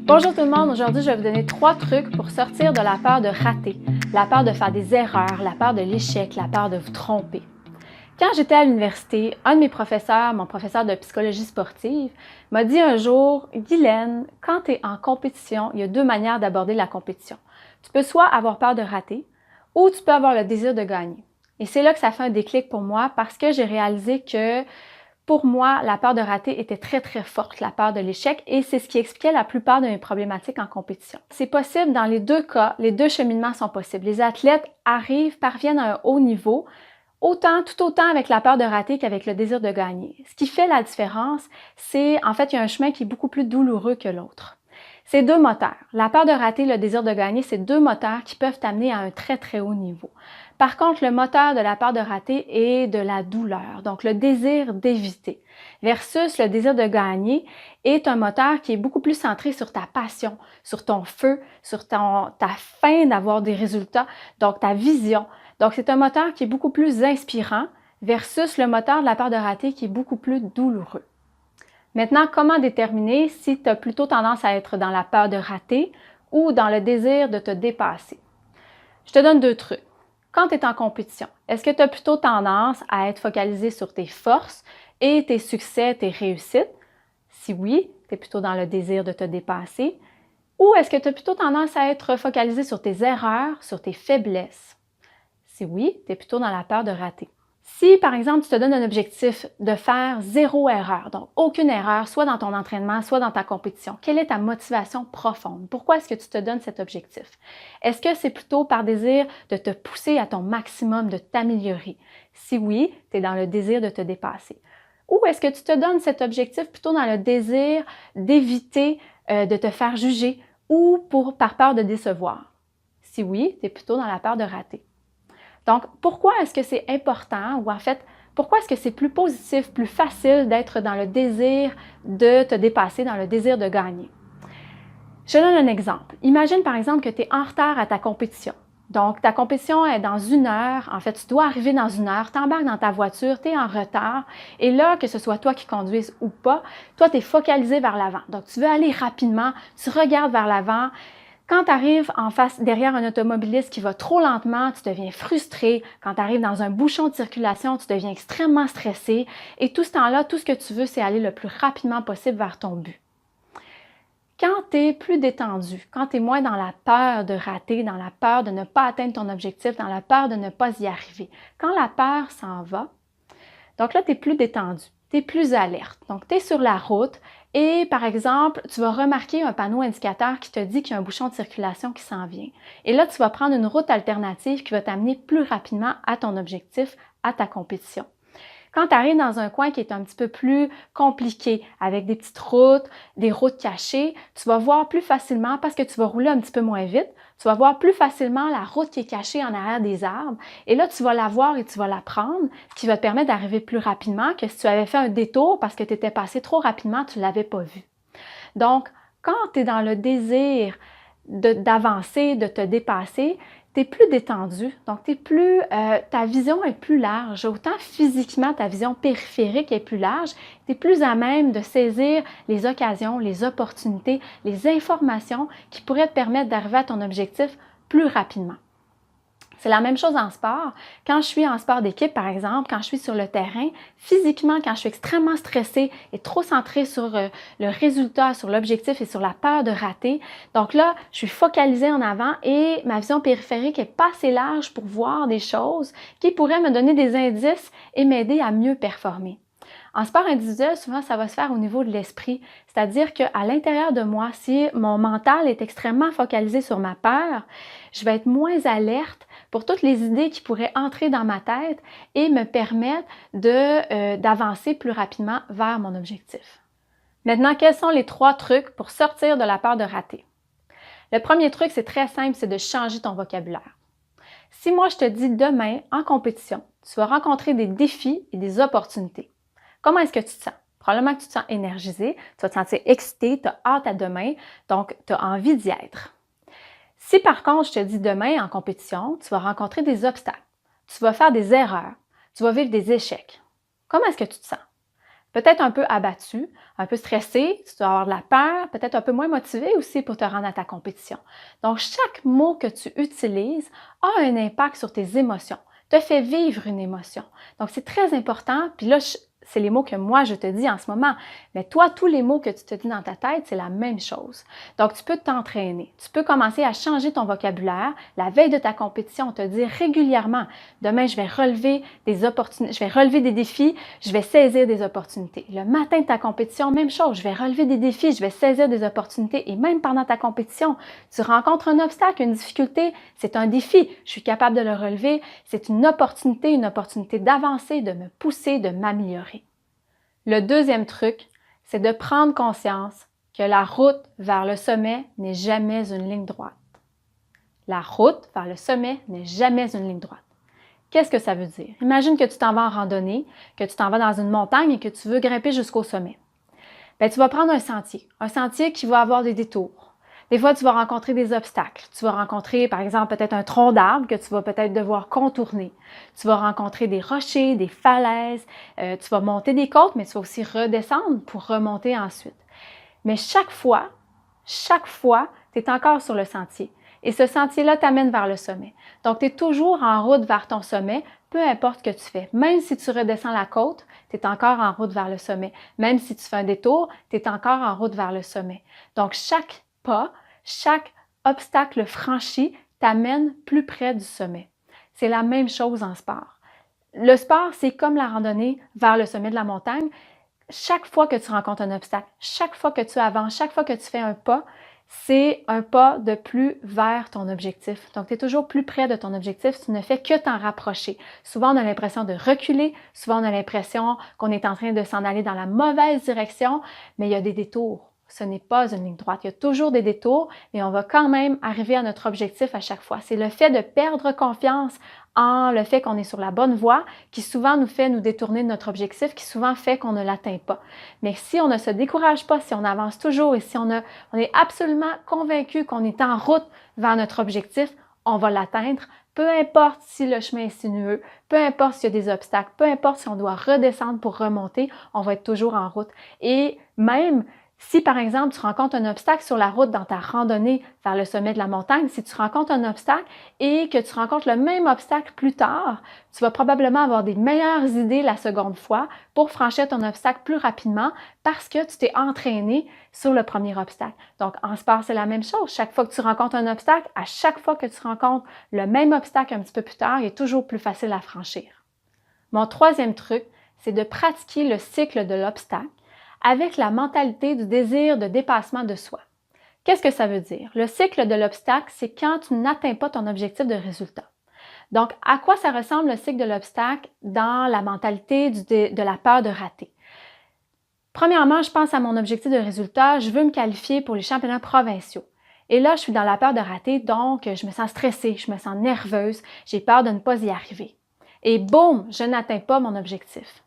Bonjour tout le monde, aujourd'hui je vais vous donner 3 trucs pour sortir de la peur de rater, la peur de faire des erreurs, la peur de l'échec, la peur de vous tromper. Quand j'étais à l'université, un de mes professeurs, mon professeur de psychologie sportive, m'a dit un jour « Guylaine, quand tu es en compétition, il y a 2 manières d'aborder la compétition. Tu peux soit avoir peur de rater ou tu peux avoir le désir de gagner. » Et c'est là que ça fait un déclic pour moi parce que j'ai réalisé que pour moi, la peur de rater était très, très forte, la peur de l'échec, et c'est ce qui expliquait la plupart de mes problématiques en compétition. C'est possible dans les 2 cas, les 2 cheminements sont possibles. Les athlètes parviennent à un haut niveau, tout autant avec la peur de rater qu'avec le désir de gagner. Ce qui fait la différence, c'est en fait, il y a un chemin qui est beaucoup plus douloureux que l'autre. Ces 2 moteurs, la peur de rater et le désir de gagner, c'est 2 moteurs qui peuvent t'amener à un très, très haut niveau. Par contre, le moteur de la peur de rater est de la douleur, donc le désir d'éviter, versus le désir de gagner est un moteur qui est beaucoup plus centré sur ta passion, sur ton feu, sur ta faim d'avoir des résultats, donc ta vision. Donc, c'est un moteur qui est beaucoup plus inspirant versus le moteur de la peur de rater qui est beaucoup plus douloureux. Maintenant, comment déterminer si tu as plutôt tendance à être dans la peur de rater ou dans le désir de te dépasser? Je te donne 2 trucs. Quand tu es en compétition, est-ce que tu as plutôt tendance à être focalisé sur tes forces et tes succès, tes réussites? Si oui, tu es plutôt dans le désir de te dépasser. Ou est-ce que tu as plutôt tendance à être focalisé sur tes erreurs, sur tes faiblesses? Si oui, tu es plutôt dans la peur de rater. Si, par exemple, tu te donnes un objectif de faire 0 erreur, donc aucune erreur, soit dans ton entraînement, soit dans ta compétition, quelle est ta motivation profonde? Pourquoi est-ce que tu te donnes cet objectif? Est-ce que c'est plutôt par désir de te pousser à ton maximum, de t'améliorer? Si oui, tu es dans le désir de te dépasser. Ou est-ce que tu te donnes cet objectif plutôt dans le désir d'éviter de te faire juger ou par peur de décevoir? Si oui, tu es plutôt dans la peur de rater. Donc, pourquoi est-ce que c'est important ou en fait, pourquoi est-ce que c'est plus positif, plus facile d'être dans le désir de te dépasser, dans le désir de gagner? Je te donne un exemple. Imagine par exemple que tu es en retard à ta compétition. Donc, ta compétition est dans 1 heure. En fait, tu dois arriver dans 1 heure, tu embarques dans ta voiture, tu es en retard. Et là, que ce soit toi qui conduises ou pas, toi, tu es focalisé vers l'avant. Donc, tu veux aller rapidement, tu regardes vers l'avant. Quand tu arrives derrière un automobiliste qui va trop lentement, tu deviens frustré. Quand tu arrives dans un bouchon de circulation, tu deviens extrêmement stressé. Et tout ce temps-là, tout ce que tu veux, c'est aller le plus rapidement possible vers ton but. Quand tu es plus détendu, quand tu es moins dans la peur de rater, dans la peur de ne pas atteindre ton objectif, dans la peur de ne pas y arriver, quand la peur s'en va, donc là, tu es plus détendu, tu es plus alerte. Donc, tu es sur la route et, par exemple, tu vas remarquer un panneau indicateur qui te dit qu'il y a un bouchon de circulation qui s'en vient. Et là, tu vas prendre une route alternative qui va t'amener plus rapidement à ton objectif, à ta compétition. Quand tu arrives dans un coin qui est un petit peu plus compliqué, avec des petites routes, des routes cachées, tu vas voir plus facilement, parce que tu vas rouler un petit peu moins vite, tu vas voir plus facilement la route qui est cachée en arrière des arbres. Et là, tu vas la voir et tu vas la prendre, ce qui va te permettre d'arriver plus rapidement que si tu avais fait un détour parce que tu étais passé trop rapidement, tu ne l'avais pas vu. Donc, quand tu es dans le désir d'avancer, de te dépasser, tu es plus détendu, donc ta vision est plus large. Autant physiquement, ta vision périphérique est plus large, tu es plus à même de saisir les occasions, les opportunités, les informations qui pourraient te permettre d'arriver à ton objectif plus rapidement. C'est la même chose en sport. Quand je suis en sport d'équipe, par exemple, quand je suis sur le terrain, physiquement, quand je suis extrêmement stressée et trop centrée sur le résultat, sur l'objectif et sur la peur de rater, donc là, je suis focalisée en avant et ma vision périphérique n'est pas assez large pour voir des choses qui pourraient me donner des indices et m'aider à mieux performer. En sport individuel, souvent, ça va se faire au niveau de l'esprit, c'est-à-dire qu'à l'intérieur de moi, si mon mental est extrêmement focalisé sur ma peur, je vais être moins alerte pour toutes les idées qui pourraient entrer dans ma tête et me permettre d'avancer plus rapidement vers mon objectif. Maintenant, quels sont les 3 trucs pour sortir de la peur de rater? Le premier truc, c'est très simple, c'est de changer ton vocabulaire. Si moi, je te dis demain, en compétition, tu vas rencontrer des défis et des opportunités. Comment est-ce que tu te sens? Probablement que tu te sens énergisé, tu vas te sentir excité, tu as hâte à demain, donc tu as envie d'y être. Si par contre, je te dis demain en compétition, tu vas rencontrer des obstacles, tu vas faire des erreurs, tu vas vivre des échecs. Comment est-ce que tu te sens? peut-être un peu abattu, un peu stressé, tu dois avoir de la peur, peut-être un peu moins motivé aussi pour te rendre à ta compétition. Donc, chaque mot que tu utilises a un impact sur tes émotions, te fait vivre une émotion. Donc, c'est très important. Puis là, c'est les mots que moi, je te dis en ce moment. Mais toi, tous les mots que tu te dis dans ta tête, c'est la même chose. Donc, tu peux t'entraîner. Tu peux commencer à changer ton vocabulaire. La veille de ta compétition, te dire régulièrement, demain, je vais relever des opportunités, je vais relever des défis, je vais saisir des opportunités. Le matin de ta compétition, même chose, je vais relever des défis, je vais saisir des opportunités. Et même pendant ta compétition, tu rencontres un obstacle, une difficulté, c'est un défi. Je suis capable de le relever. C'est une opportunité d'avancer, de me pousser, de m'améliorer. Le deuxième truc, c'est de prendre conscience que la route vers le sommet n'est jamais une ligne droite. La route vers le sommet n'est jamais une ligne droite. Qu'est-ce que ça veut dire? Imagine que tu t'en vas en randonnée, que tu t'en vas dans une montagne et que tu veux grimper jusqu'au sommet. Bien, tu vas prendre un sentier qui va avoir des détours. Des fois, tu vas rencontrer des obstacles. Tu vas rencontrer, par exemple, peut-être un tronc d'arbre que tu vas peut-être devoir contourner. Tu vas rencontrer des rochers, des falaises. Tu vas monter des côtes, mais tu vas aussi redescendre pour remonter ensuite. Mais chaque fois, tu es encore sur le sentier. Et ce sentier-là t'amène vers le sommet. Donc, tu es toujours en route vers ton sommet, peu importe ce que tu fais. Même si tu redescends la côte, tu es encore en route vers le sommet. Même si tu fais un détour, tu es encore en route vers le sommet. Donc, chaque pas, chaque obstacle franchi t'amène plus près du sommet. C'est la même chose en sport. Le sport, c'est comme la randonnée vers le sommet de la montagne. Chaque fois que tu rencontres un obstacle, chaque fois que tu avances, chaque fois que tu fais un pas, c'est un pas de plus vers ton objectif. Donc, tu es toujours plus près de ton objectif, tu ne fais que t'en rapprocher. Souvent, on a l'impression de reculer, souvent, on a l'impression qu'on est en train de s'en aller dans la mauvaise direction, mais il y a des détours. Ce n'est pas une ligne droite. Il y a toujours des détours, mais on va quand même arriver à notre objectif à chaque fois. C'est le fait de perdre confiance en le fait qu'on est sur la bonne voie qui souvent nous fait nous détourner de notre objectif, qui souvent fait qu'on ne l'atteint pas. Mais si on ne se décourage pas, si on avance toujours et si on est absolument convaincu qu'on est en route vers notre objectif, on va l'atteindre. Peu importe si le chemin est sinueux, peu importe s'il y a des obstacles, peu importe si on doit redescendre pour remonter, on va être toujours en route. Et même si, par exemple, tu rencontres un obstacle sur la route dans ta randonnée vers le sommet de la montagne, si tu rencontres un obstacle et que tu rencontres le même obstacle plus tard, tu vas probablement avoir des meilleures idées la seconde fois pour franchir ton obstacle plus rapidement parce que tu t'es entraîné sur le premier obstacle. Donc, en sport, c'est la même chose. Chaque fois que tu rencontres un obstacle, à chaque fois que tu rencontres le même obstacle un petit peu plus tard, il est toujours plus facile à franchir. Mon troisième truc, c'est de pratiquer le cycle de l'obstacle avec la mentalité du désir de dépassement de soi. Qu'est-ce que ça veut dire? Le cycle de l'obstacle, c'est quand tu n'atteins pas ton objectif de résultat. Donc, à quoi ça ressemble le cycle de l'obstacle dans la mentalité de la peur de rater? Premièrement, je pense à mon objectif de résultat, je veux me qualifier pour les championnats provinciaux. Et là, je suis dans la peur de rater, donc je me sens stressée, je me sens nerveuse, j'ai peur de ne pas y arriver. Et boum, je n'atteins pas mon objectif.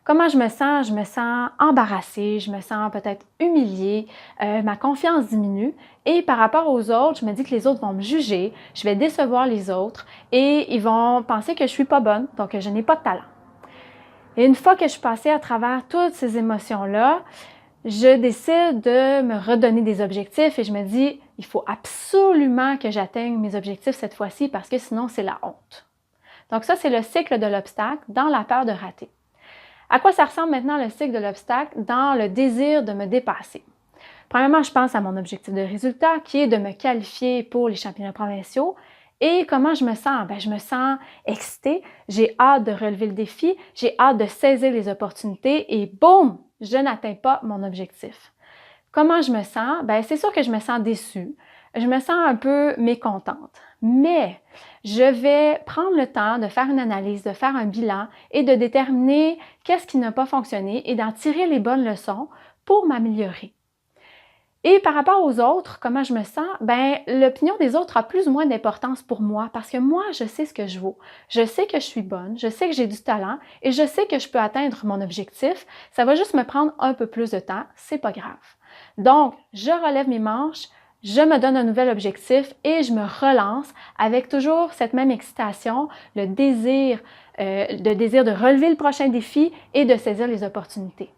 Comment je me sens? Je me sens embarrassée, je me sens peut-être humiliée, ma confiance diminue et par rapport aux autres, je me dis que les autres vont me juger, je vais décevoir les autres et ils vont penser que je suis pas bonne, donc que je n'ai pas de talent. Et une fois que je suis passée à travers toutes ces émotions-là, je décide de me redonner des objectifs et je me dis, il faut absolument que j'atteigne mes objectifs cette fois-ci parce que sinon c'est la honte. Donc ça, c'est le cycle de l'obstacle dans la peur de rater. À quoi ça ressemble maintenant le cycle de l'obstacle dans le désir de me dépasser? Premièrement, je pense à mon objectif de résultat qui est de me qualifier pour les championnats provinciaux. Et comment je me sens? Bien, je me sens excitée, j'ai hâte de relever le défi, j'ai hâte de saisir les opportunités et boum, je n'atteins pas mon objectif. Comment je me sens? Bien, c'est sûr que je me sens déçue, je me sens un peu mécontente, mais je vais prendre le temps de faire une analyse, de faire un bilan et de déterminer qu'est-ce qui n'a pas fonctionné et d'en tirer les bonnes leçons pour m'améliorer. Et par rapport aux autres, comment je me sens? Bien, l'opinion des autres a plus ou moins d'importance pour moi parce que moi, je sais ce que je vaux. Je sais que je suis bonne, je sais que j'ai du talent et je sais que je peux atteindre mon objectif. Ça va juste me prendre un peu plus de temps, c'est pas grave. Donc, je relève mes manches, je me donne un nouvel objectif et je me relance avec toujours cette même excitation, le désir de relever le prochain défi et de saisir les opportunités.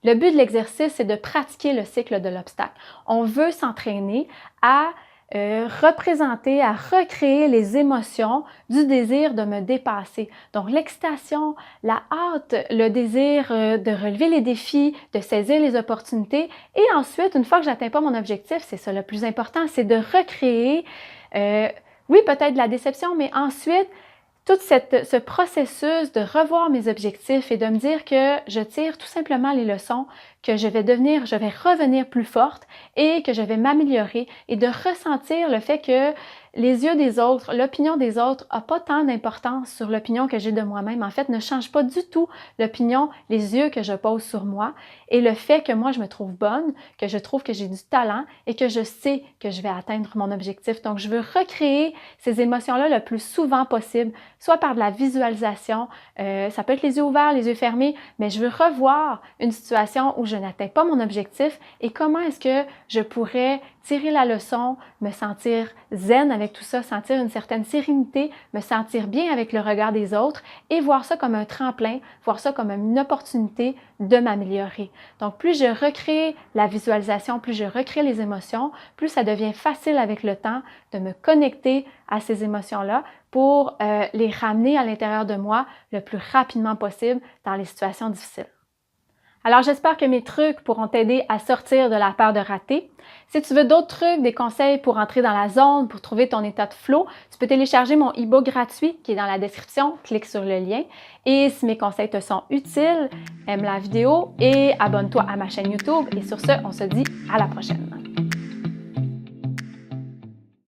Le but de l'exercice, c'est de pratiquer le cycle de l'obstacle. On veut s'entraîner à représenter, à recréer les émotions du désir de me dépasser. Donc l'excitation, la hâte, le désir de relever les défis, de saisir les opportunités. Et ensuite, une fois que j'atteins pas mon objectif, c'est ça le plus important, c'est de recréer, oui, peut-être de la déception, mais ensuite, tout ce processus de revoir mes objectifs et de me dire que je tire tout simplement les leçons, que je vais revenir plus forte et que je vais m'améliorer et de ressentir le fait que les yeux des autres, l'opinion des autres n'a pas tant d'importance sur l'opinion que j'ai de moi-même. En fait, ne change pas du tout l'opinion, les yeux que je pose sur moi et le fait que moi, je me trouve bonne, que je trouve que j'ai du talent et que je sais que je vais atteindre mon objectif. Donc, je veux recréer ces émotions-là le plus souvent possible, soit par de la visualisation, ça peut être les yeux ouverts, les yeux fermés, mais je veux revoir une situation où je n'atteins pas mon objectif et comment est-ce que je pourrais tirer la leçon, me sentir zen avec tout ça, sentir une certaine sérénité, me sentir bien avec le regard des autres et voir ça comme un tremplin, voir ça comme une opportunité de m'améliorer. Donc, plus je recrée la visualisation, plus je recrée les émotions, plus ça devient facile avec le temps de me connecter à ces émotions-là pour les ramener à l'intérieur de moi le plus rapidement possible dans les situations difficiles. Alors, j'espère que mes trucs pourront t'aider à sortir de la peur de rater. Si tu veux d'autres trucs, des conseils pour entrer dans la zone, pour trouver ton état de flow, tu peux télécharger mon e-book gratuit qui est dans la description. Clique sur le lien. Et si mes conseils te sont utiles, aime la vidéo et abonne-toi à ma chaîne YouTube. Et sur ce, on se dit à la prochaine.